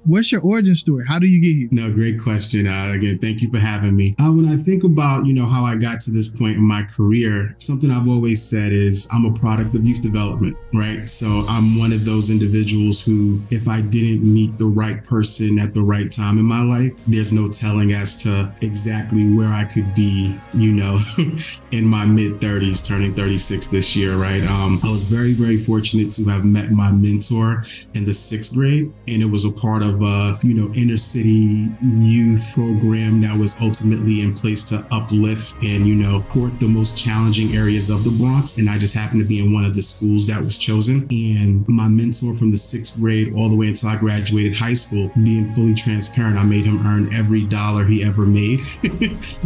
what's your origin story? How do you get here? No, great question. Again, thank you for having me. When I think about, how I got to this point in my career, something I've always said is I'm a product of youth development, right? So I'm one of those individuals who, if I didn't meet the right person at the right time in my life, there's no telling as to exactly where I could be, in my mid-30s, turning 36 this year, right? I was very, very fortunate to have met my mentor in the 6th grade, and it was a part of inner city youth program that was ultimately in place to uplift and support the most challenging areas of the Bronx. And I just happened to be in one of the schools that was chosen. And my mentor from the 6th grade all the way until I graduated high school, being fully transparent, I made him earn every dollar he ever made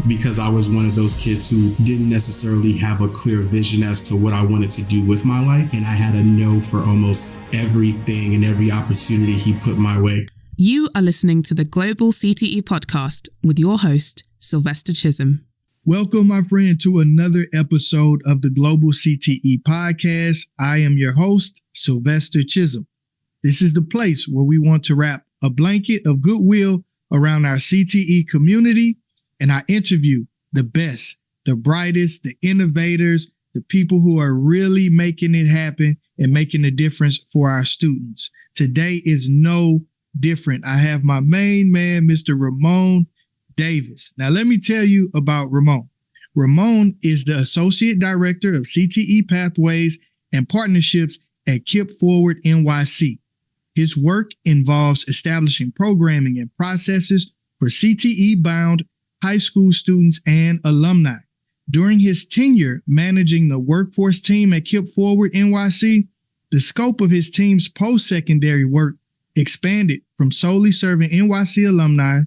because I was one of those kids who didn't necessarily have a clear vision as to what I wanted to do with my life, and I had a no for almost everything and every opportunity he put my way. You are listening to the Global CTE podcast with your host, Sylvester Chisom. Welcome, my friend, to another episode of the Global CTE podcast. I am your host, Sylvester Chisom. This is the place where we want to wrap a blanket of goodwill around our CTE community, and I interview the best, the brightest, the innovators, the people who are really making it happen and making a difference for our students. Today is no different. I have my main man, Mr. Ramone Davis. Now, let me tell you about Ramone. Ramone is the Associate Director of CTE Pathways and Partnerships at KIPP Forward NYC. His work involves establishing programming and processes for CTE-bound high school students and alumni. During his tenure managing the workforce team at KIPP Forward NYC, the scope of his team's post-secondary work expanded from solely serving NYC alumni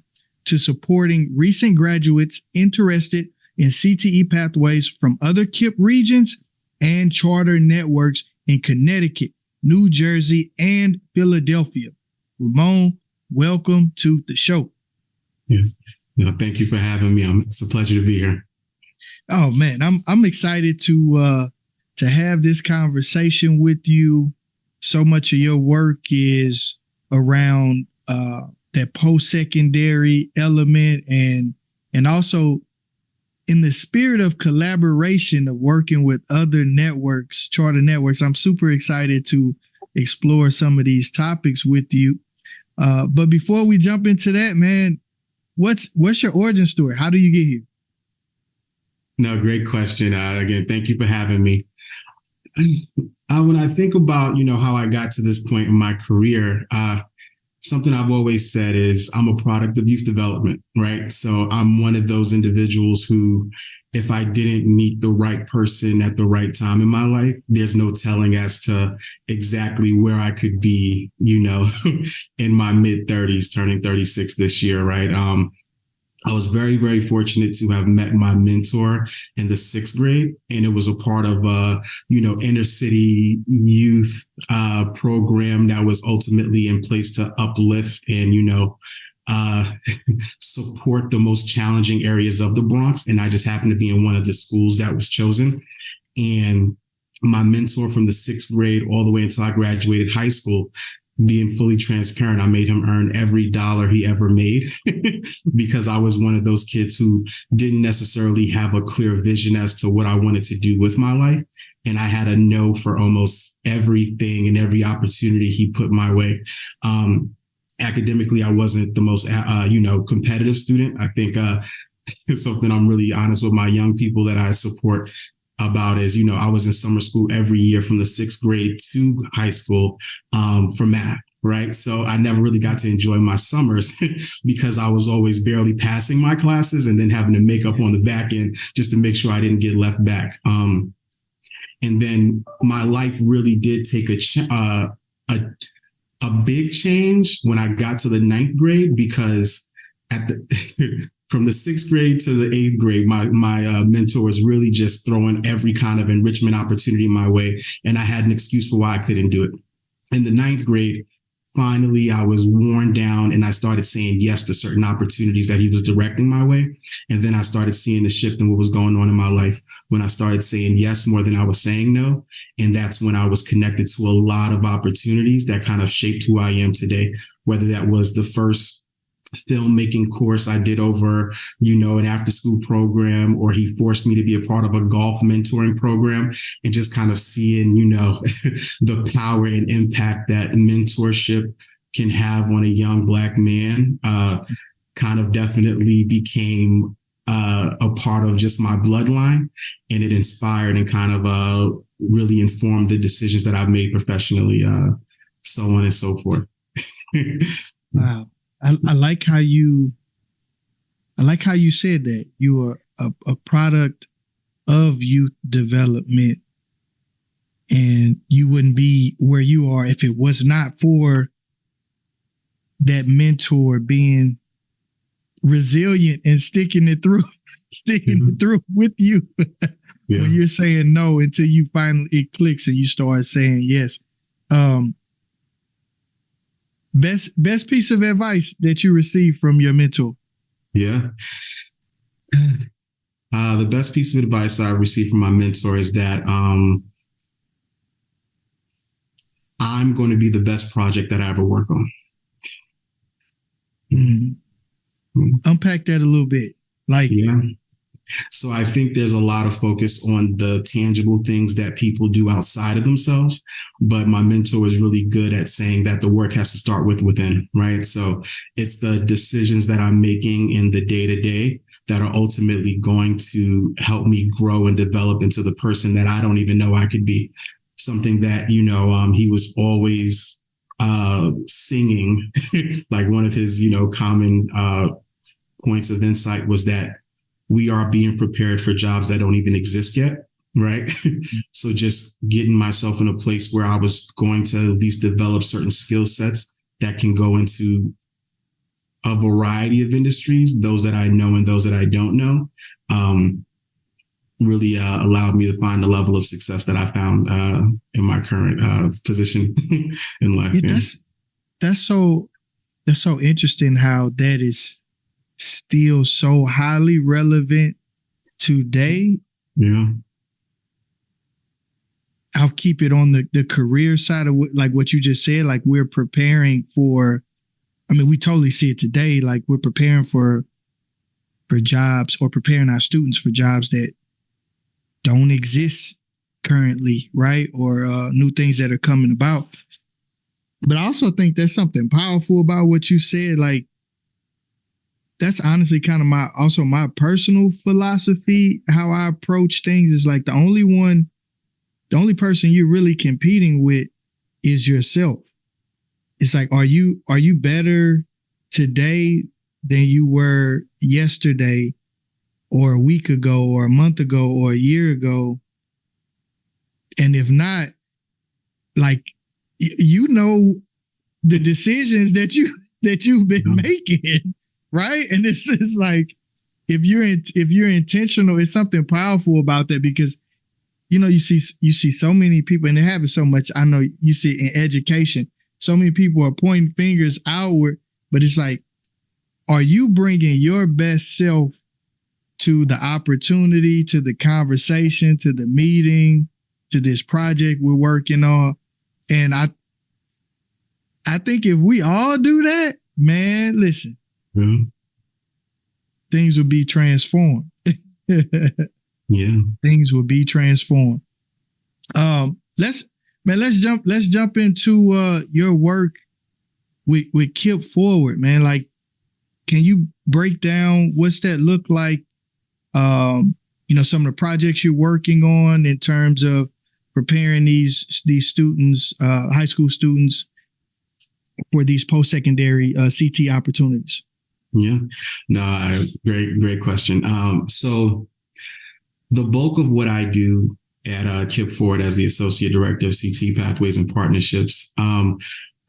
to supporting recent graduates interested in CTE pathways from other KIPP regions and charter networks in Connecticut, New Jersey, and Philadelphia. Ramone, welcome to the show. Yes. Thank you for having me. It's a pleasure to be here. Oh man, I'm excited to have this conversation with you. So much of your work is around that post-secondary element and also in the spirit of collaboration of working with other networks, charter networks. I'm super excited to explore some of these topics with you. But before we jump into that, man, what's your origin story? How do you get here? No, great question. Again, thank you for having me. When I think about, how I got to this point in my career, something I've always said is I'm a product of youth development, right? So I'm one of those individuals who, if I didn't meet the right person at the right time in my life, there's no telling as to exactly where I could be, in my mid-30s, turning 36 this year, right? I was very, very fortunate to have met my mentor in the 6th grade, and it was a part of inner city youth program that was ultimately in place to uplift and support the most challenging areas of the Bronx. And I just happened to be in one of the schools that was chosen. And my mentor from the 6th grade all the way until I graduated high school, being fully transparent, I made him earn every dollar he ever made because I was one of those kids who didn't necessarily have a clear vision as to what I wanted to do with my life. And I had a no for almost everything and every opportunity he put my way. Academically, I wasn't the most, competitive student. I think it's something I'm really honest with my young people that I support about is, I was in summer school every year from the 6th grade to high school for math, right? So I never really got to enjoy my summers because I was always barely passing my classes and then having to make up on the back end just to make sure I didn't get left back. And then my life really did take a big change when I got to the 9th grade because from the 6th grade to the 8th grade, my mentor was really just throwing every kind of enrichment opportunity my way. And I had an excuse for why I couldn't do it. In the 9th grade, finally I was worn down and I started saying yes to certain opportunities that he was directing my way. And then I started seeing the shift in what was going on in my life when I started saying yes more than I was saying no. And that's when I was connected to a lot of opportunities that kind of shaped who I am today, whether that was the first filmmaking course I did over, an after school program, or he forced me to be a part of a golf mentoring program, and just kind of seeing, the power and impact that mentorship can have on a young Black man, kind of definitely became a part of just my bloodline, and it inspired and kind of really informed the decisions that I've made professionally, so on and so forth. Wow. I like how you said that you are a product of youth development, and you wouldn't be where you are if it was not for that mentor being resilient and sticking it through with you. Yeah. When you're saying no until you finally it clicks and you start saying yes. Best piece of advice that you received from your mentor? Yeah. The best piece of advice I received from my mentor is that I'm going to be the best project that I ever work on. Unpack that a little bit. Yeah. So I think there's a lot of focus on the tangible things that people do outside of themselves, but my mentor is really good at saying that the work has to start within, right? So it's the decisions that I'm making in the day-to-day that are ultimately going to help me grow and develop into the person that I don't even know I could be. Something that, he was always singing, like one of his, common points of insight was that we are being prepared for jobs that don't even exist yet, right? So just getting myself in a place where I was going to at least develop certain skill sets that can go into a variety of industries, those that I know and those that I don't know, really allowed me to find the level of success that I found in my current position in life. Yeah, that's so interesting how that is still so highly relevant today. Yeah. I'll keep it on the career side of what you just said. Like, we're preparing for, we totally see it today. Like, we're preparing for jobs, or preparing our students for jobs that don't exist currently, right? Or new things that are coming about. But I also think there's something powerful about what you said. Like, that's honestly kind of my personal philosophy. How I approach things is like the only person you're really competing with is yourself. It's like, are you better today than you were yesterday, or a week ago, or a month ago, or a year ago? And if not, like, the decisions that you've been making. Right. And this is like, if you're intentional, it's something powerful about that, because, you see so many people, and it happens so much. I know you see it in education. So many people are pointing fingers outward, but it's like, are you bringing your best self to the opportunity, to the conversation, to the meeting, to this project we're working on? And I think if we all do that, man, listen, things will be transformed. Yeah. Things will be transformed. Let's jump into your work with KIPP Forward, man. Like, can you break down what's that look like? Some of the projects you're working on in terms of preparing these students, high school students, for these post-secondary CTE opportunities. Yeah, no, great question. So the bulk of what I do at KIPP Forward as the Associate Director of CTE Pathways and Partnerships, I'm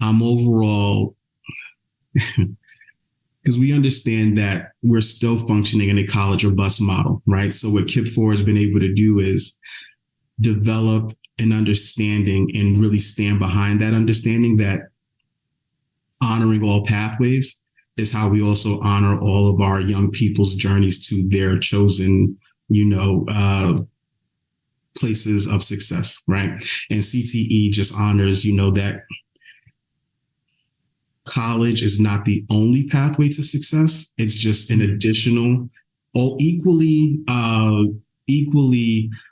overall, because we understand that we're still functioning in a college or bus model, right? So what KIPP Forward has been able to do is develop an understanding and really stand behind that understanding that honoring all pathways is how we also honor all of our young people's journeys to their chosen, places of success, right? And CTE just honors, that college is not the only pathway to success. It's just an additional or equally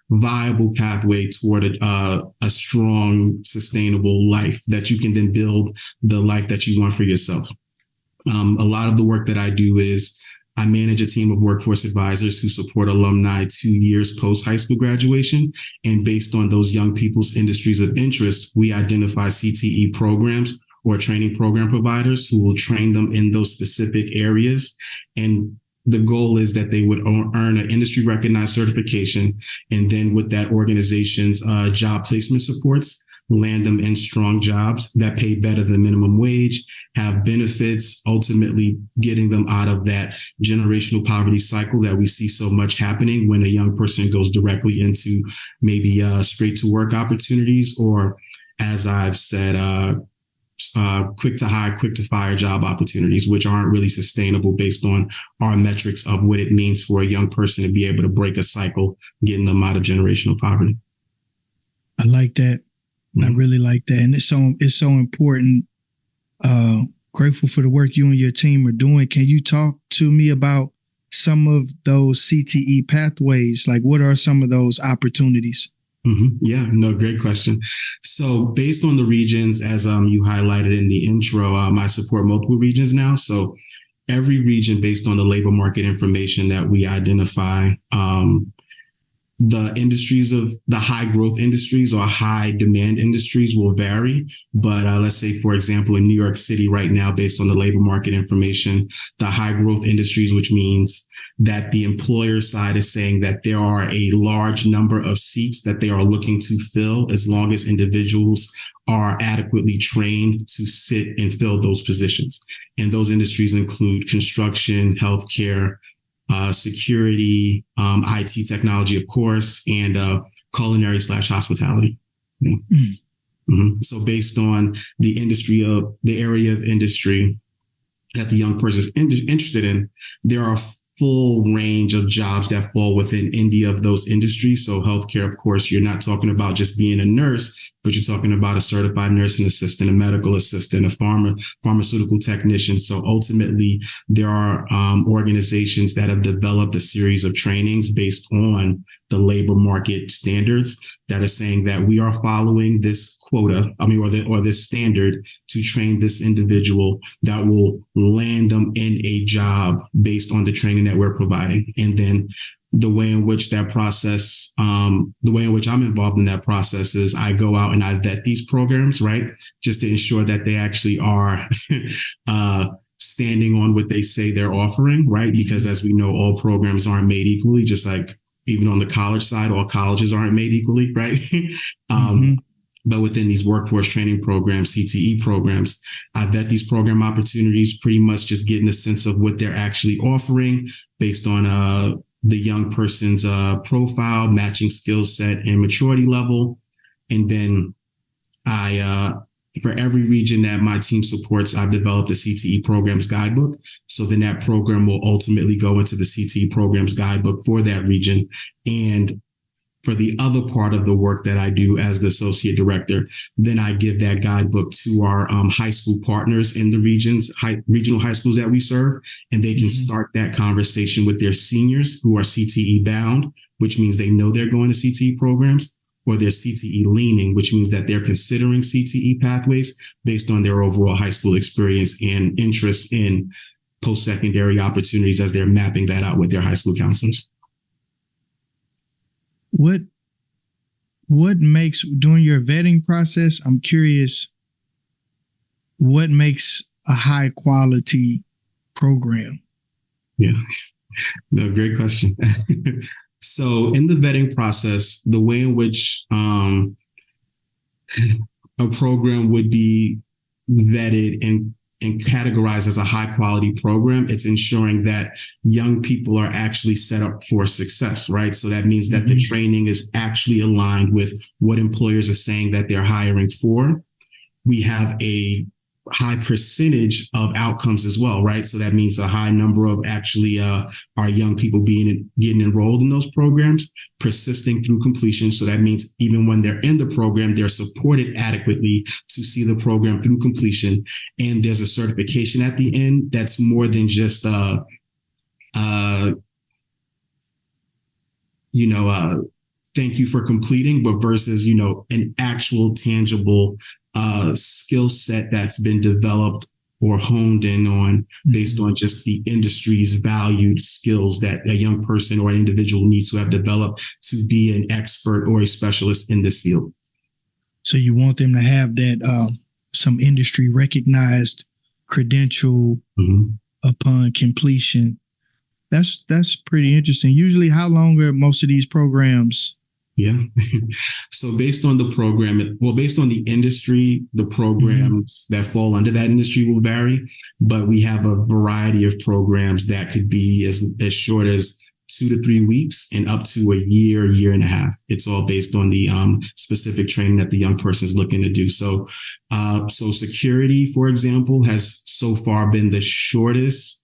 viable pathway toward a strong, sustainable life that you can then build the life that you want for yourself. A lot of the work that I do is I manage a team of workforce advisors who support alumni 2 years post high school graduation. And based on those young people's industries of interest, we identify CTE programs or training program providers who will train them in those specific areas. And the goal is that they would earn an industry recognized certification. And then with that organization's job placement supports, land them in strong jobs that pay better than minimum wage, have benefits, ultimately getting them out of that generational poverty cycle that we see so much happening when a young person goes directly into maybe straight to work opportunities, or as I've said, quick to hire, quick to fire job opportunities, which aren't really sustainable based on our metrics of what it means for a young person to be able to break a cycle, getting them out of generational poverty. I like that. I really like that. And it's so important. Grateful for the work you and your team are doing. Can you talk to me about some of those CTE pathways? Like, what are some of those opportunities? Mm-hmm. Yeah, no, great question. So based on the regions, as you highlighted in the intro, I support multiple regions now. So every region, based on the labor market information that we identify, the industries of the high growth industries or high demand industries will vary. But let's say, for example, in New York City right now, based on the labor market information, the high growth industries, which means that the employer side is saying that there are a large number of seats that they are looking to fill as long as individuals are adequately trained to sit and fill those positions. And those industries include construction, healthcare, security, IT technology, of course, and culinary / hospitality. Yeah. Mm-hmm. So based on the area of industry that the young person is interested in, there are full range of jobs that fall within any of those industries. So healthcare, of course, you're not talking about just being a nurse, but you're talking about a certified nursing assistant, a medical assistant, a pharmaceutical technician. So ultimately, there are organizations that have developed a series of trainings based on the labor market standards that are saying that we are following this quota, or this standard to train this individual that will land them in a job based on the training that we're providing. And then the way in which that process, the way in which I'm involved in that process is I go out and I vet these programs, right? Just to ensure that they actually are standing on what they say they're offering, right? Because as we know, all programs aren't made equally, just like even on the college side, all colleges aren't made equally, right? But within these workforce training programs, CTE programs, I vet these program opportunities, pretty much just getting a sense of what they're actually offering based on the young person's profile, matching skill set and maturity level. And then for every region that my team supports, I've developed a CTE programs guidebook. So then that program will ultimately go into the CTE programs guidebook for that region. And for the other part of the work that I do as the associate director, then I give that guidebook to our high school partners in the regional high schools that we serve, and they can start that conversation with their seniors who are CTE bound, which means they know they're going to CTE programs, or they're CTE leaning, which means that they're considering CTE pathways based on their overall high school experience and interest in post-secondary opportunities as they're mapping that out with their high school counselors. What makes, during your vetting process, I'm curious, what makes a high quality program? Yeah, no, great question. So in the vetting process, the way in which a program would be vetted and categorized as a high quality program, it's ensuring that young people are actually set up for success, right? So that means that the training is actually aligned with what employers are saying that they're hiring for. We have a high percentage of outcomes as well, right? So that means a high number of actually our young people getting enrolled in those programs, persisting through completion. So that means even when they're in the program, they're supported adequately to see the program through completion. And there's a certification at the end that's more than just thank you for completing, but versus, an actual tangible skill set that's been developed or honed in on based on just the industry's valued skills that a young person or an individual needs to have developed to be an expert or a specialist in this field. So you want them to have that some industry recognized credential upon completion. That's pretty interesting. Usually, how long are most of these programs? Yeah. So based on the industry, the programs that fall under that industry will vary, but we have a variety of programs that could be as short as 2 to 3 weeks and up to a year and a half. It's all based on the specific training that the young person is looking to do. So security, for example, has so far been the shortest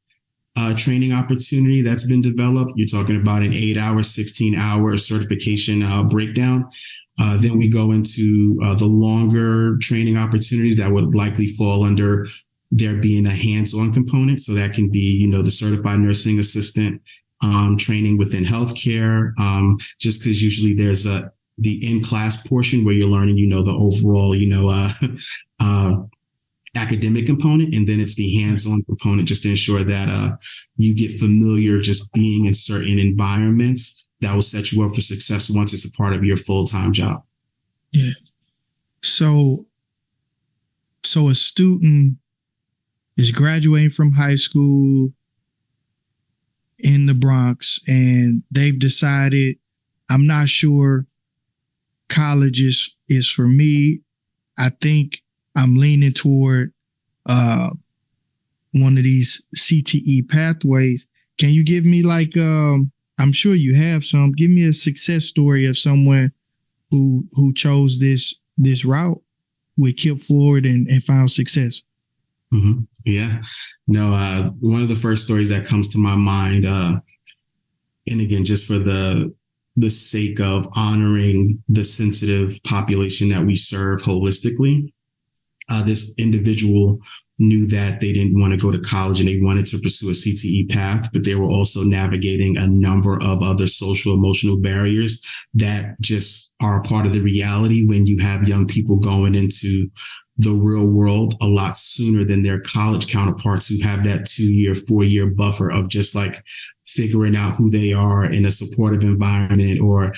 training opportunity that's been developed. You're talking about an 8-hour, 16-hour certification breakdown. Then we go into the longer training opportunities that would likely fall under there being a hands-on component. So that can be, the certified nursing assistant training within healthcare, just because usually there's the in-class portion where you're learning, the overall, academic component, and then it's the hands-on component just to ensure that you get familiar just being in certain environments that will set you up for success once it's a part of your full-time job. Yeah. So a student is graduating from high school in the Bronx and they've decided, I'm not sure college is for me. I think I'm leaning toward one of these CTE pathways. Can you give me I'm sure you have some, give me a success story of someone who chose this route with KIPP Forward and found success? Mm-hmm. Yeah. No, one of the first stories that comes to my mind, and again, just for the sake of honoring the sensitive population that we serve holistically, this individual knew that they didn't want to go to college and they wanted to pursue a CTE path, but they were also navigating a number of other social emotional barriers that just are a part of the reality when you have young people going into the real world a lot sooner than their college counterparts who have that 2-year, 4-year buffer of just like figuring out who they are in a supportive environment, or,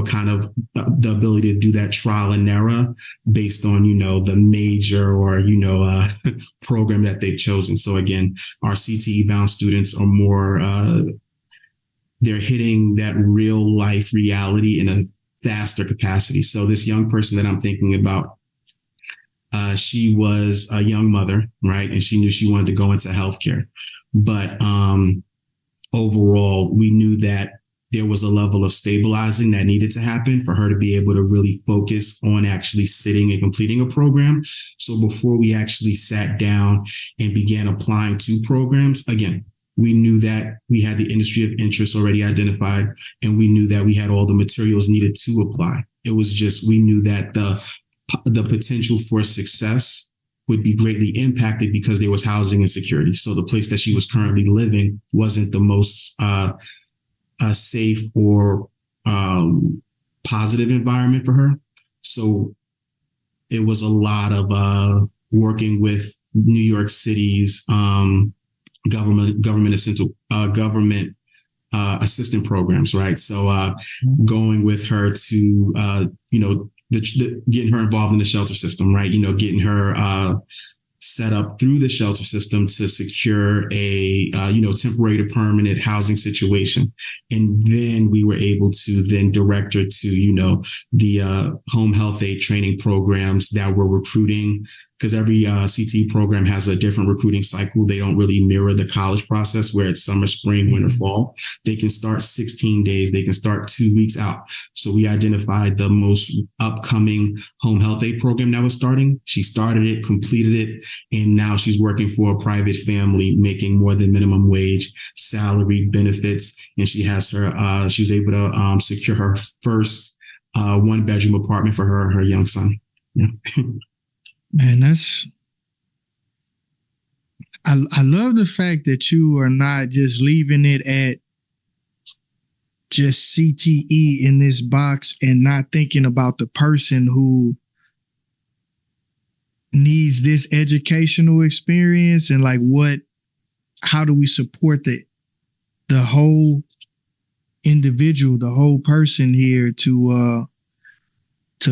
kind of the ability to do that trial and error based on, the major or, program that they've chosen. So again, our CTE bound students are more, they're hitting that real life reality in a faster capacity. So this young person that I'm thinking about, she was a young mother, right? And she knew she wanted to go into healthcare. But overall, we knew that there was a level of stabilizing that needed to happen for her to be able to really focus on actually sitting and completing a program. So before we actually sat down and began applying to programs, again, we knew that we had the industry of interest already identified, and we knew that we had all the materials needed to apply. It was just, we knew that the potential for success would be greatly impacted because there was housing insecurity. So the place that she was currently living wasn't the most safe or positive environment for her. So it was a lot of working with New York City's government assistant programs, right? So going with her to getting her involved in the shelter system, right? Getting her set up through the shelter system to secure a, temporary to permanent housing situation. And then we were able to then direct her to, the home health aid training programs that were recruiting because every CTE program has a different recruiting cycle. They don't really mirror the college process where it's summer, spring, winter, fall. They can start 16 days. They can start 2 weeks out. So we identified the most upcoming home health aid program that was starting. She started it, completed it, and now she's working for a private family, making more than minimum wage, salary, benefits, and she has her. She was able to secure her first 1-bedroom apartment for her and her young son. Yeah. Man, I love the fact that you are not just leaving it at just CTE in this box and not thinking about the person who needs this educational experience and like how do we support the whole individual, the whole person here to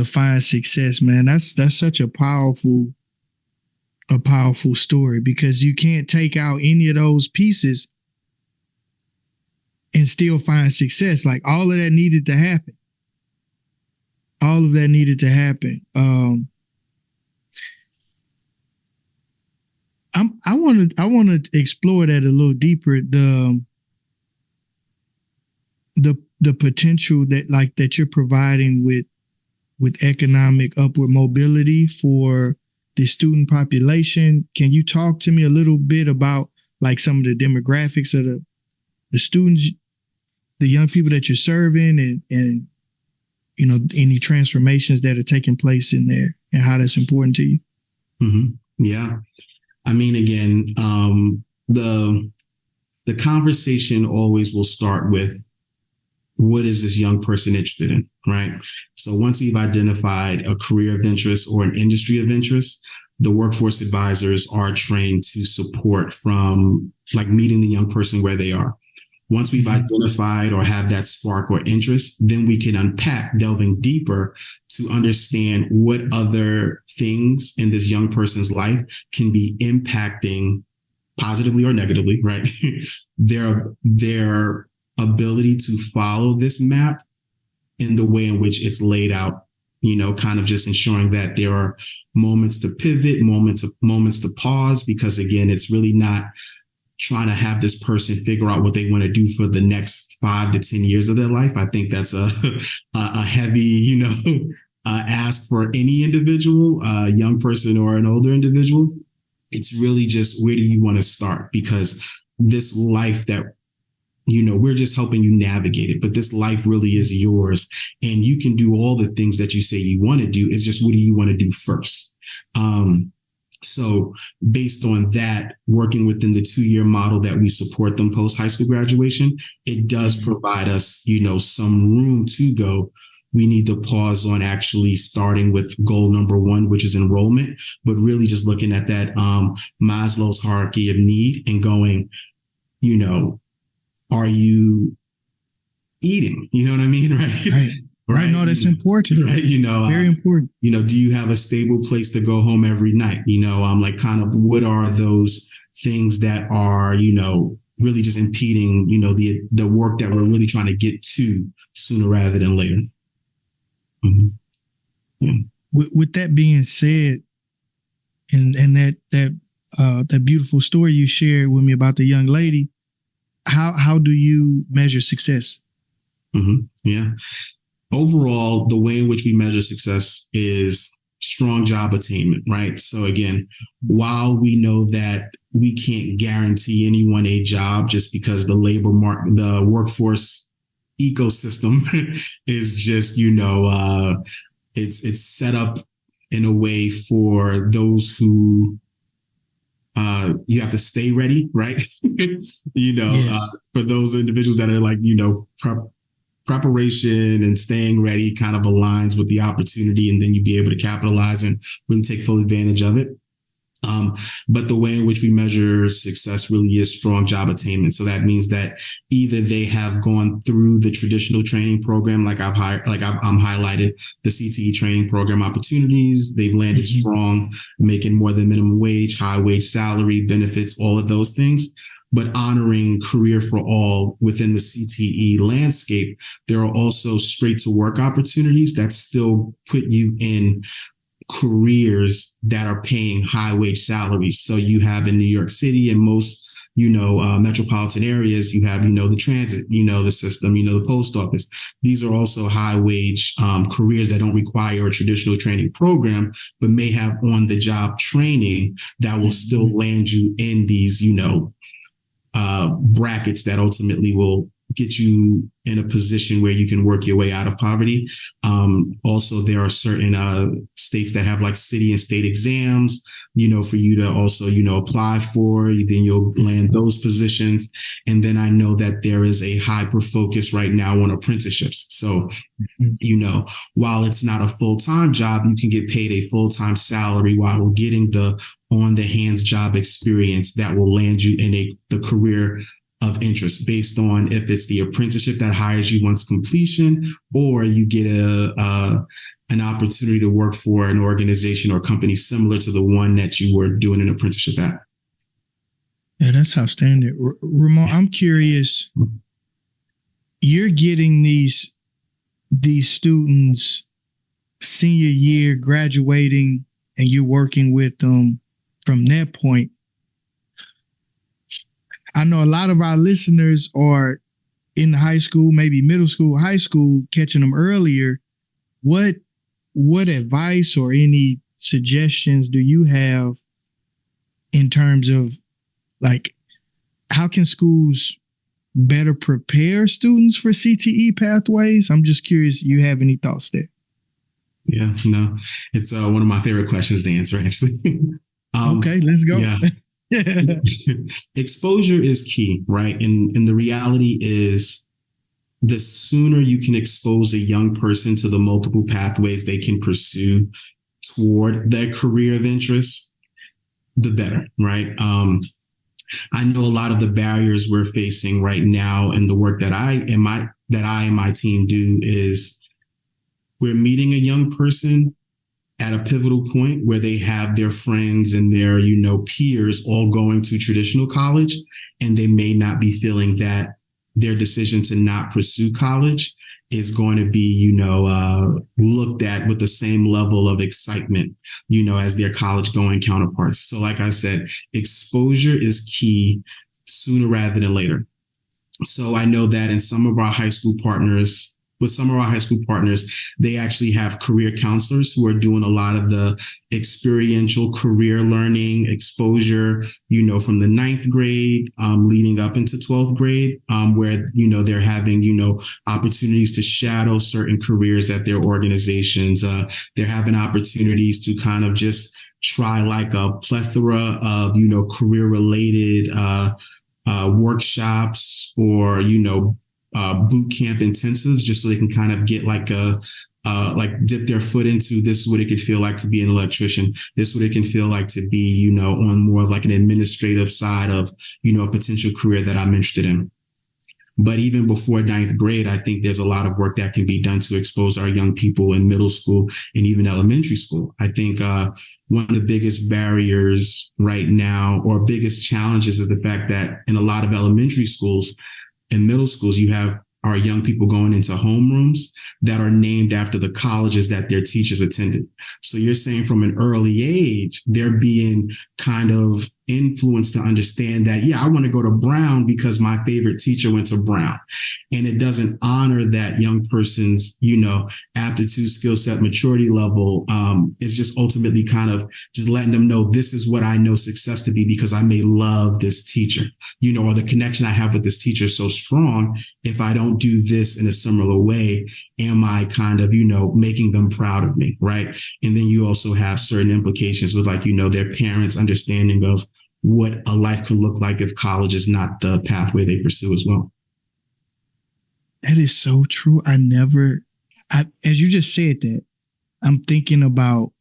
find success, man. That's such a powerful story, because you can't take out any of those pieces and still find success. Like all of that needed to happen. All of that needed to happen. I want to explore that a little deeper. The potential that you're providing with economic upward mobility for the student population. Can you talk to me a little bit about like some of the demographics of the students, the young people that you're serving, and you know, any transformations that are taking place in there and how that's important to you? Mm-hmm. Yeah. I mean, again, the conversation always will start with, what is this young person interested in, right? So once we've identified a career of interest or an industry of interest, the workforce advisors are trained to support from like meeting the young person where they are. Once we've identified or have that spark or interest, then we can unpack, delving deeper to understand what other things in this young person's life can be impacting positively or negatively, right? their ability to follow this map in the way in which it's laid out, you know, kind of just ensuring that there are moments to pivot, moments to pause, because again, it's really not trying to have this person figure out what they want to do for the next 5 to 10 years of their life. I think that's a heavy, you know, ask for any individual, a young person or an older individual. It's really just, where do you want to start? Because this life that, you know, we're just helping you navigate it, but this life really is yours, and you can do all the things that you say you want to do. It's just, what do you want to do first? So based on that, working within the 2-year model that we support them post high school graduation, it does provide us, you know, some room to go. We need to pause on actually starting with goal number 1, which is enrollment, but really just looking at that Maslow's hierarchy of need and going, you know, are you eating? You know what I mean? Right. Right. No, that's important. Right. You know, very important. You know, do you have a stable place to go home every night? You know, like kind of what are those things that are, you know, really just impeding, you know, the work that we're really trying to get to sooner rather than later. Mm-hmm. Yeah. With that being said, and that beautiful story you shared with me about the young lady, how do you measure success? Mm-hmm. Yeah. Overall, the way in which we measure success is strong job attainment, right? So again, while we know that we can't guarantee anyone a job just because the workforce ecosystem is just, you know, it's set up in a way for those who you have to stay ready, right? You know, yes. For those individuals that are like, you know, preparation and staying ready kind of aligns with the opportunity, and then you be able to capitalize and really take full advantage of it. But the way in which we measure success really is strong job attainment. So that means that either they have gone through the traditional training program, like I'm highlighted the CTE training program opportunities. They've landed strong, making more than minimum wage, high wage salary, benefits, all of those things. But honoring career for all within the CTE landscape, there are also straight to work opportunities that still put you in careers that are paying high wage salaries. So you have in New York City and most, metropolitan areas, you have, the transit, the system, the post office. These are also high wage careers that don't require a traditional training program, but may have on the job training that will still land you in these, brackets that ultimately will get you in a position where you can work your way out of poverty. Also, there are certain states that have like city and state exams, for you to also, apply for. Then you'll land those positions. And then I know that there is a hyper focus right now on apprenticeships. So, while it's not a full-time job, you can get paid a full-time salary while getting the on-the-hands job experience that will land you in the career of interest based on if it's the apprenticeship that hires you once completion, or you get an opportunity to work for an organization or company similar to the one that you were doing an apprenticeship at. Yeah, that's outstanding. Ramone, I'm curious, you're getting these students senior year graduating and you're working with them from that point. I know a lot of our listeners are in high school, maybe middle school, high school, catching them earlier. What advice or any suggestions do you have in terms of like how can schools better prepare students for CTE pathways? I'm just curious, you have any thoughts there? Yeah, no, it's one of my favorite questions to answer, actually. Okay, let's go. Yeah. Exposure is key, right? And the reality is the sooner you can expose a young person to the multiple pathways they can pursue toward their career of interest, the better, right? I know a lot of the barriers we're facing right now in the work that I and my team do is we're meeting a young person at a pivotal point where they have their friends and their, peers all going to traditional college, and they may not be feeling that their decision to not pursue college is going to be, looked at with the same level of excitement, as their college going counterparts. So like I said, exposure is key sooner rather than later. So I know that with some of our high school partners, they actually have career counselors who are doing a lot of the experiential career learning exposure, from the 9th grade leading up into 12th grade, where, they're having, opportunities to shadow certain careers at their organizations. They're having opportunities to kind of just try like a plethora of, career related workshops or, boot camp intensives, just so they can kind of get like dip their foot into this is what it could feel like to be an electrician. This is what it can feel like to be, on more of like an administrative side of, a potential career that I'm interested in. But even before 9th grade, I think there's a lot of work that can be done to expose our young people in middle school and even elementary school. I think one of the biggest barriers right now or biggest challenges is the fact that in a lot of elementary schools, in middle schools, you have our young people going into homerooms that are named after the colleges that their teachers attended. So you're saying from an early age, they're being kind of influenced to understand that, yeah, I want to go to Brown because my favorite teacher went to Brown. And it doesn't honor that young person's, aptitude, skill set, maturity level. It's just ultimately kind of just letting them know this is what I know success to be because I may love this teacher, or the connection I have with this teacher is so strong. If I don't do this in a similar way, am I kind of, making them proud of me, right? And then you also have certain implications with like, their parents' understanding of what a life could look like if college is not the pathway they pursue as well. That is so true. As you just said that, I'm thinking about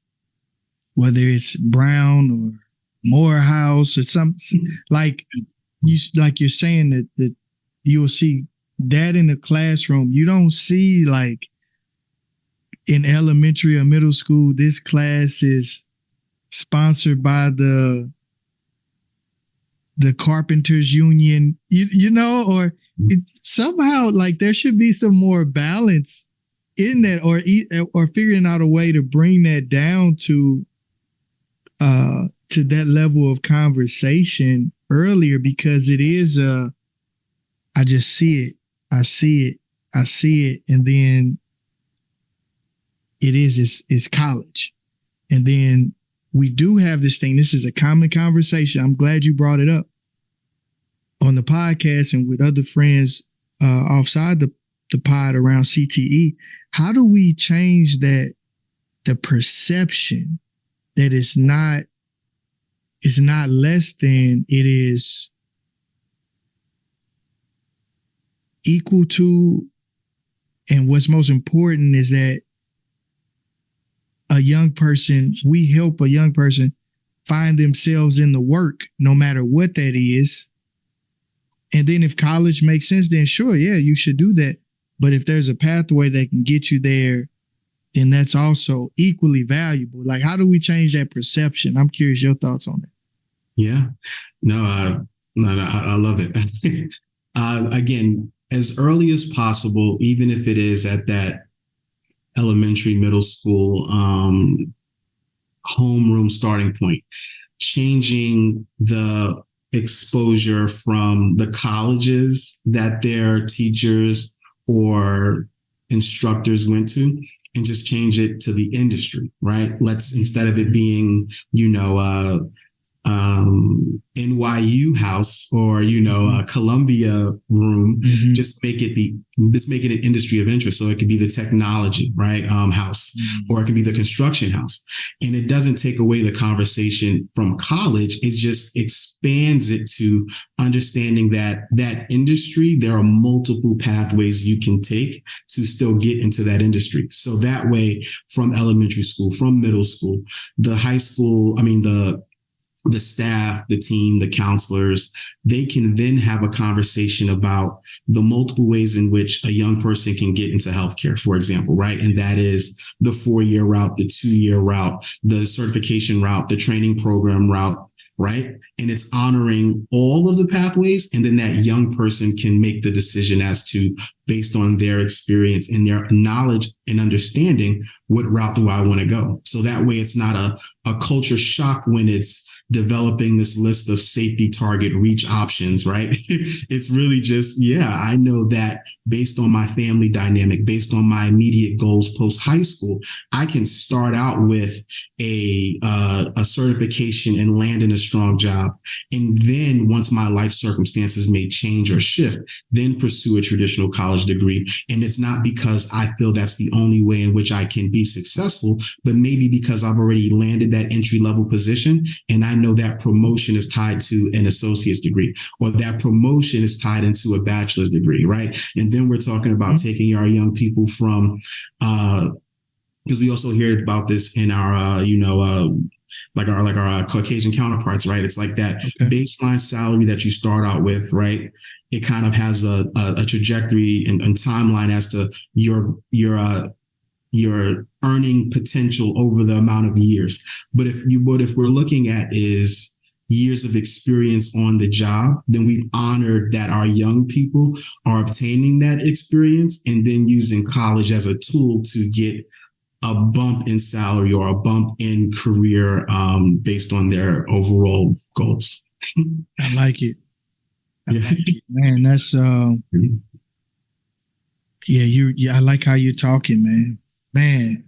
whether it's Brown or Morehouse or something like you're saying that you'll see that in the classroom. You don't see like in elementary or middle school, this class is sponsored by the Carpenters Union, or somehow like there should be some more balance in that, or figuring out a way to bring that down to that level of conversation earlier, because it is I just see it. I see it. And then it's college. And then we do have this thing. This is a common conversation. I'm glad you brought it up on the podcast and with other friends offside the pod around CTE. How do we change the perception that it's not less than, it is equal to, and what's most important is that we help a young person find themselves in the work, no matter what that is. And then if college makes sense, then sure, yeah, you should do that. But if there's a pathway that can get you there, then that's also equally valuable. Like, how do we change that perception? I'm curious your thoughts on it. Yeah, no, I love it. Again, as early as possible, even if it is at that elementary, middle school, homeroom starting point, changing the exposure from the colleges that their teachers or instructors went to, and just change it to the industry, right? Instead of it being, NYU house or, Columbia room, just make it an industry of interest. So it could be the technology, right? House, or it could be the construction house. And it doesn't take away the conversation from college. It just expands it to understanding that industry, there are multiple pathways you can take to still get into that industry. So that way, from elementary school, from middle school, the high school, the staff, the team, the counselors, they can then have a conversation about the multiple ways in which a young person can get into healthcare, for example, right? And that is the 4-year route, the 2-year route, the certification route, the training program route, right? And it's honoring all of the pathways. And then that young person can make the decision as to, based on their experience and their knowledge and understanding, what route do I want to go? So that way it's not a culture shock when it's developing this list of safety target reach options, right? It's really just, I know that based on my family dynamic, based on my immediate goals post high school, I can start out with a certification and land in a strong job. And then once my life circumstances may change or shift, then pursue a traditional college degree. And it's not because I feel that's the only way in which I can be successful, but maybe because I've already landed that entry level position and I know that promotion is tied to an associate's degree, or that promotion is tied into a bachelor's degree, right? And then we're talking about taking our young people from, because we also hear about this in our, our Caucasian counterparts, right? It's like that baseline salary that you start out with, right? It kind of has a trajectory and timeline as to your earning potential over the amount of years. But if we're looking at is years of experience on the job, then we've honored that our young people are obtaining that experience and then using college as a tool to get a bump in salary or a bump in career based on their overall goals. I like it. I like it, man. That's I like how you're talking, man.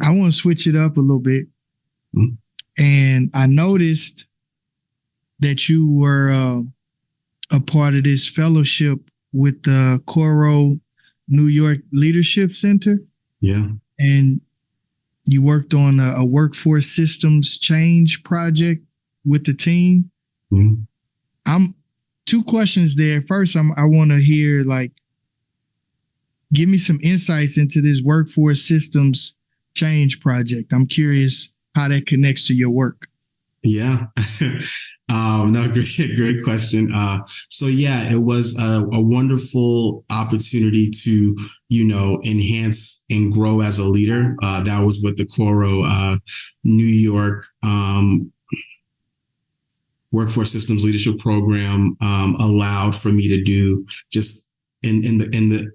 I want to switch it up a little bit. And I noticed that you were a part of this fellowship with the Coro New York Leadership Center. Yeah. And you worked on a workforce systems change project with the team. I'm two questions there. First, I want to hear, give me some insights into this workforce systems change project. I'm curious how that connects to your work. Yeah. Great question. It was a wonderful opportunity to, enhance and grow as a leader. That was what the Coro New York Workforce Systems Leadership Program allowed for me to do, just in the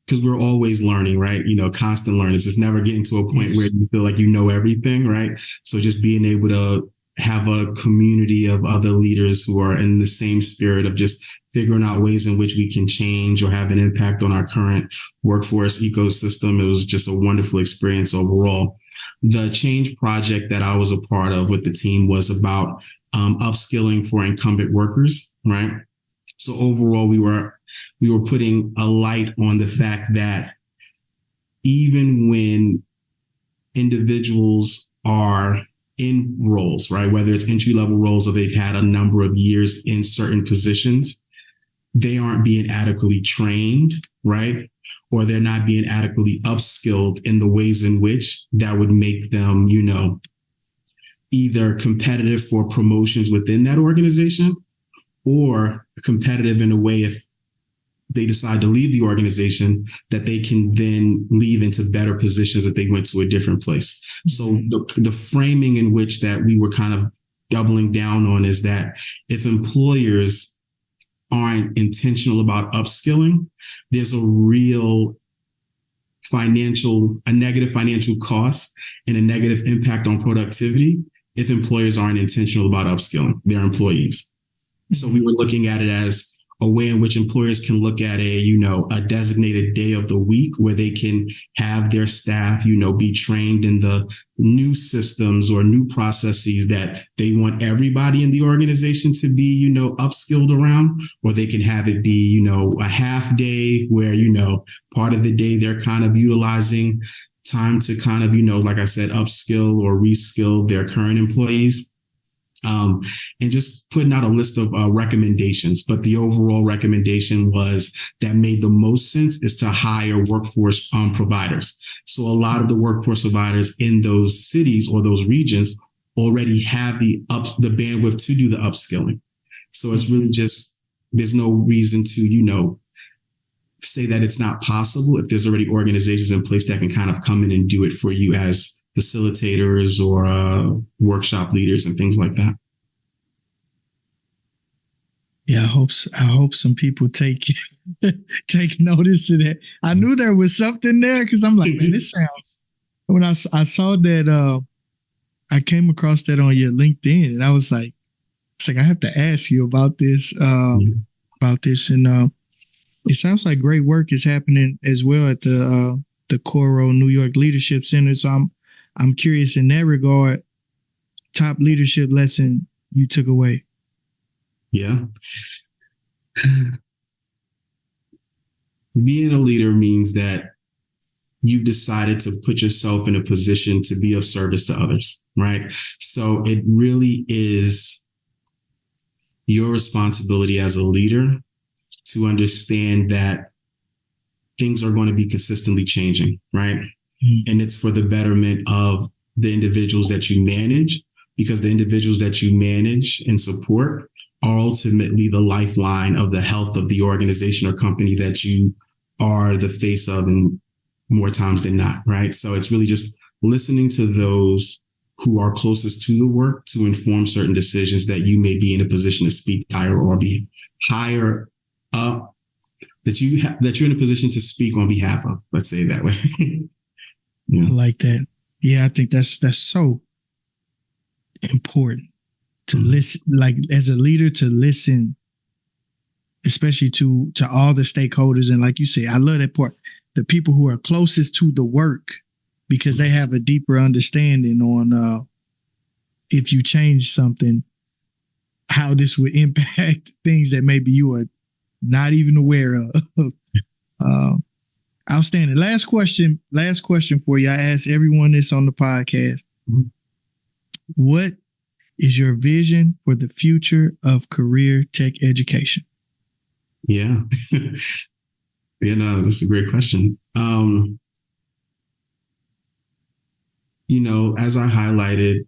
because we're always learning, right? Constant learners. It's never getting to a point where you feel like you know everything, right? So just being able to have a community of other leaders who are in the same spirit of just figuring out ways in which we can change or have an impact on our current workforce ecosystem. It was just a wonderful experience overall. The change project that I was a part of with the team was about upskilling for incumbent workers, right? So overall, we were putting a light on the fact that even when individuals are in roles, right, whether it's entry-level roles or they've had a number of years in certain positions, they aren't being adequately trained, right? Or they're not being adequately upskilled in the ways in which that would make them, either competitive for promotions within that organization or competitive in a way if they decide to leave the organization, that they can then leave into better positions if they went to a different place. So the framing in which that we were kind of doubling down on is that if employers aren't intentional about upskilling, there's a real negative financial cost and a negative impact on productivity if employers aren't intentional about upskilling their employees. So we were looking at it as a way in which employers can look at a designated day of the week where they can have their staff, be trained in the new systems or new processes that they want everybody in the organization to be, upskilled around, or they can have it be, a half day where, part of the day they're kind of utilizing time to kind of, like I said, upskill or reskill their current employees. And just putting out a list of recommendations. But the overall recommendation was that made the most sense is to hire workforce providers. So a lot of the workforce providers in those cities or those regions already have the bandwidth to do the upskilling. So it's really just, there's no reason to, say that it's not possible if there's already organizations in place that can kind of come in and do it for you as facilitators or workshop leaders and things like that. Yeah, I hope some people take notice of that. I knew there was something there because I'm like, man, this sounds. When I saw that, I came across that on your LinkedIn, and I was like, I have to ask you about this, and it sounds like great work is happening as well at the Coro New York Leadership Center. So I'm curious in that regard, top leadership lesson you took away. Yeah. Being a leader means that you've decided to put yourself in a position to be of service to others, right? So it really is your responsibility as a leader to understand that things are going to be consistently changing, right? Mm-hmm. And it's for the betterment of the individuals that you manage, because the individuals that you manage and support are ultimately the lifeline of the health of the organization or company that you are the face of, and more times than not, right? So it's really just listening to those who are closest to the work to inform certain decisions that you may be in a position to speak higher or be higher up, that you're in a position to speak on behalf of, let's say it that way. Yeah. I like that. Yeah, I think that's so important to listen, like as a leader, to listen, especially to all the stakeholders. And like you say, I love that part, the people who are closest to the work, because they have a deeper understanding on if you change something, how this would impact things that maybe you are not even aware of. Outstanding. Last question for you. I ask everyone this on the podcast. Mm-hmm. What is your vision for the future of career tech education? Yeah. That's a great question. As I highlighted,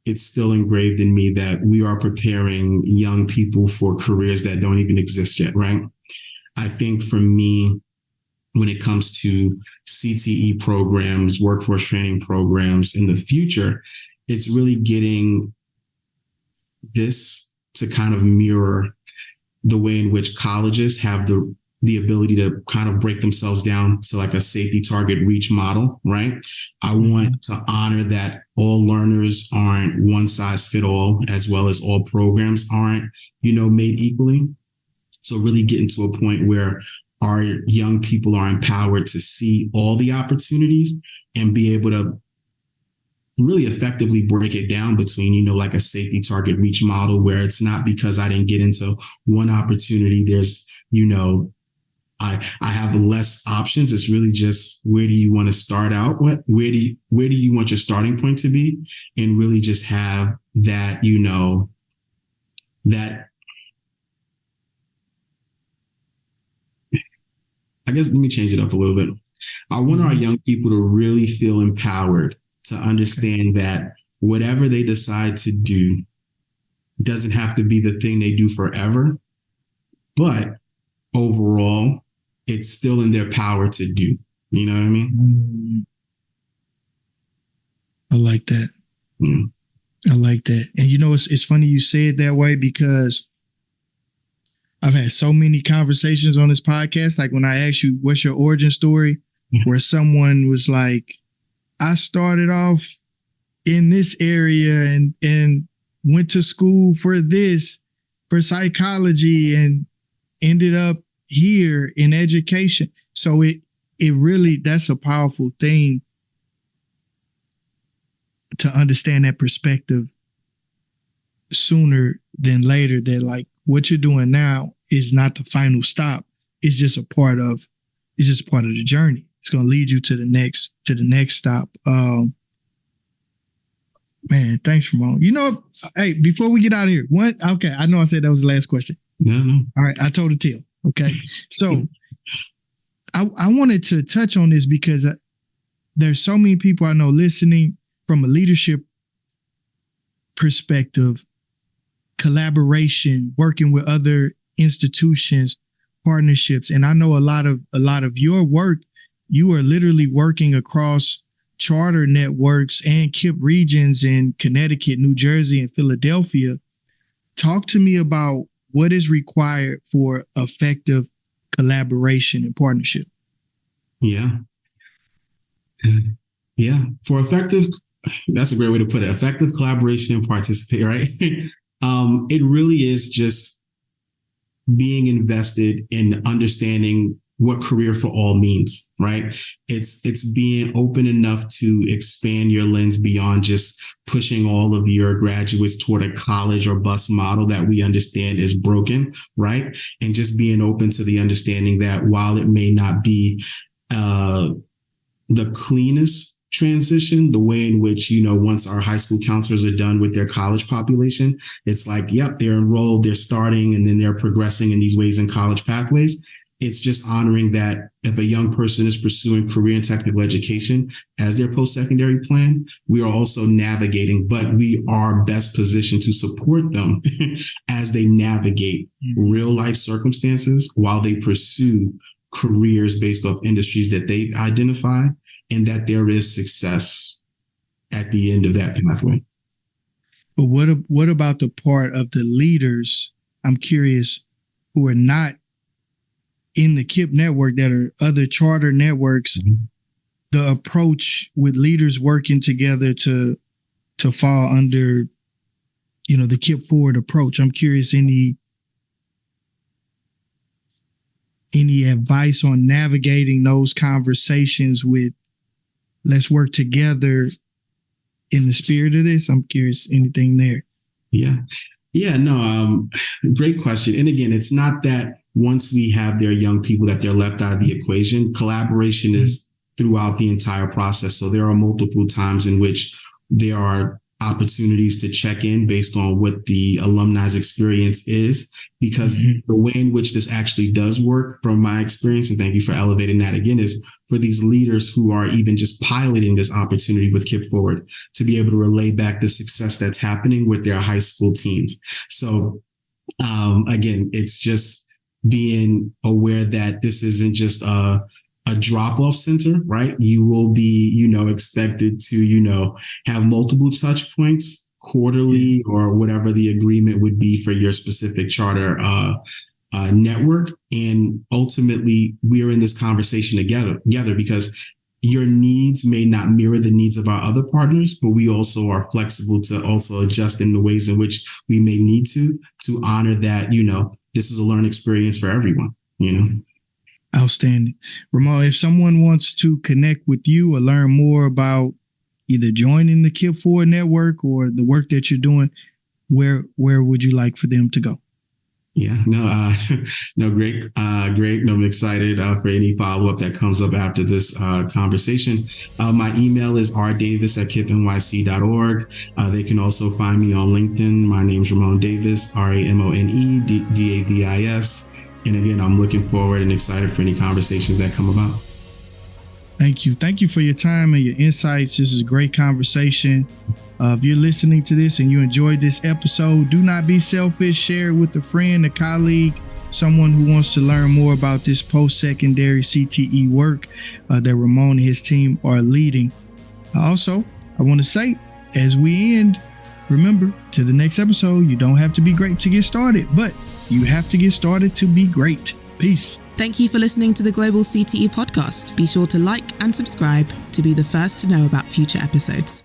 it's still engraved in me that we are preparing young people for careers that don't even exist yet, right? I think for me, when it comes to CTE programs, workforce training programs in the future, it's really getting this to kind of mirror the way in which colleges have the the ability to kind of break themselves down to like a safety target reach model, right? I want to honor that all learners aren't one size fit all, as well as all programs aren't, made equally. So really getting to a point where our young people are empowered to see all the opportunities and be able to really effectively break it down between, like a safety target reach model, where it's not because I didn't get into one opportunity, there's, I have less options. It's really just, where do you want to start out? Where do you want your starting point to be? And really just have that, that, I guess, let me change it up a little bit. I want our young people to really feel empowered to understand that whatever they decide to do doesn't have to be the thing they do forever, but overall, it's still in their power to do. You know what I mean? I like that. I like that. And it's funny you say it that way, because I've had so many conversations on this podcast. Like when I asked you, what's your origin story? Where someone was like, I started off in this area and went to school for psychology and ended up here in education. So it really, that's a powerful thing to understand that perspective sooner than later, that like what you're doing now is not the final stop. It's just part of the journey. It's going to lead you to the next stop. Man, thanks, Ramone. Hey, before we get out of here, okay, I know I said that was the last question. No. All right, I told a tale. Okay. So I wanted to touch on this because there's so many people I know listening from a leadership perspective, collaboration, working with other institutions, partnerships. And I know a lot of your work, you are literally working across charter networks and KIPP regions in Connecticut, New Jersey, and Philadelphia. Talk to me about what is required for effective collaboration and partnership. Yeah. For effective, that's a great way to put it. Effective collaboration and participate, right? It really is just being invested in understanding what career for all means, right? It's being open enough to expand your lens beyond just pushing all of your graduates toward a college or bus model that we understand is broken, right? And just being open to the understanding that while it may not be the cleanest transition, the way in which, once our high school counselors are done with their college population, it's like, yep, they're enrolled, they're starting, and then they're progressing in these ways in college pathways. It's just honoring that if a young person is pursuing career and technical education as their post-secondary plan, we are also navigating, but we are best positioned to support them as they navigate real life circumstances while they pursue careers based off industries that they've identified, and that there is success at the end of that pathway. But what about the part of the leaders, I'm curious, who are not in the KIPP network, that are other charter networks, the approach with leaders working together to fall under, the KIPP Forward approach? I'm curious, any advice on navigating those conversations with, let's work together in the spirit of this? I'm curious, anything there? Great question. And again, it's not that once we have their young people that they're left out of the equation. Collaboration is throughout the entire process. So there are multiple times in which there are opportunities to check in based on what the alumni's experience is, because the way in which this actually does work, from my experience, and thank you for elevating that again, is for these leaders who are even just piloting this opportunity with KIPP Forward to be able to relay back the success that's happening with their high school teams. So again, it's just being aware that this isn't just a drop-off center, right? You will be, expected to, have multiple touch points quarterly or whatever the agreement would be for your specific charter network. And ultimately, we are in this conversation together because your needs may not mirror the needs of our other partners, but we also are flexible to also adjust in the ways in which we may need to honor that, this is a learning experience for everyone, Outstanding. Ramone, if someone wants to connect with you or learn more about either joining the KIPP Forward Network or the work that you're doing, where would you like for them to go? Yeah, great. No, I'm excited for any follow-up that comes up after this conversation. My email is rdavis@kippnyc.org. They can also find me on LinkedIn. My name's Ramone Davis, RamoneDavis. And again, I'm looking forward and excited for any conversations that come about. Thank you. Thank you for your time and your insights. This is a great conversation. If you're listening to this and you enjoyed this episode, do not be selfish. Share it with a friend, a colleague, someone who wants to learn more about this post-secondary CTE work that Ramone and his team are leading. Also, I want to say, as we end, remember, to the next episode, you don't have to be great to get started, but you have to get started to be great. Peace. Thank you for listening to the Global CTE podcast. Be sure to like and subscribe to be the first to know about future episodes.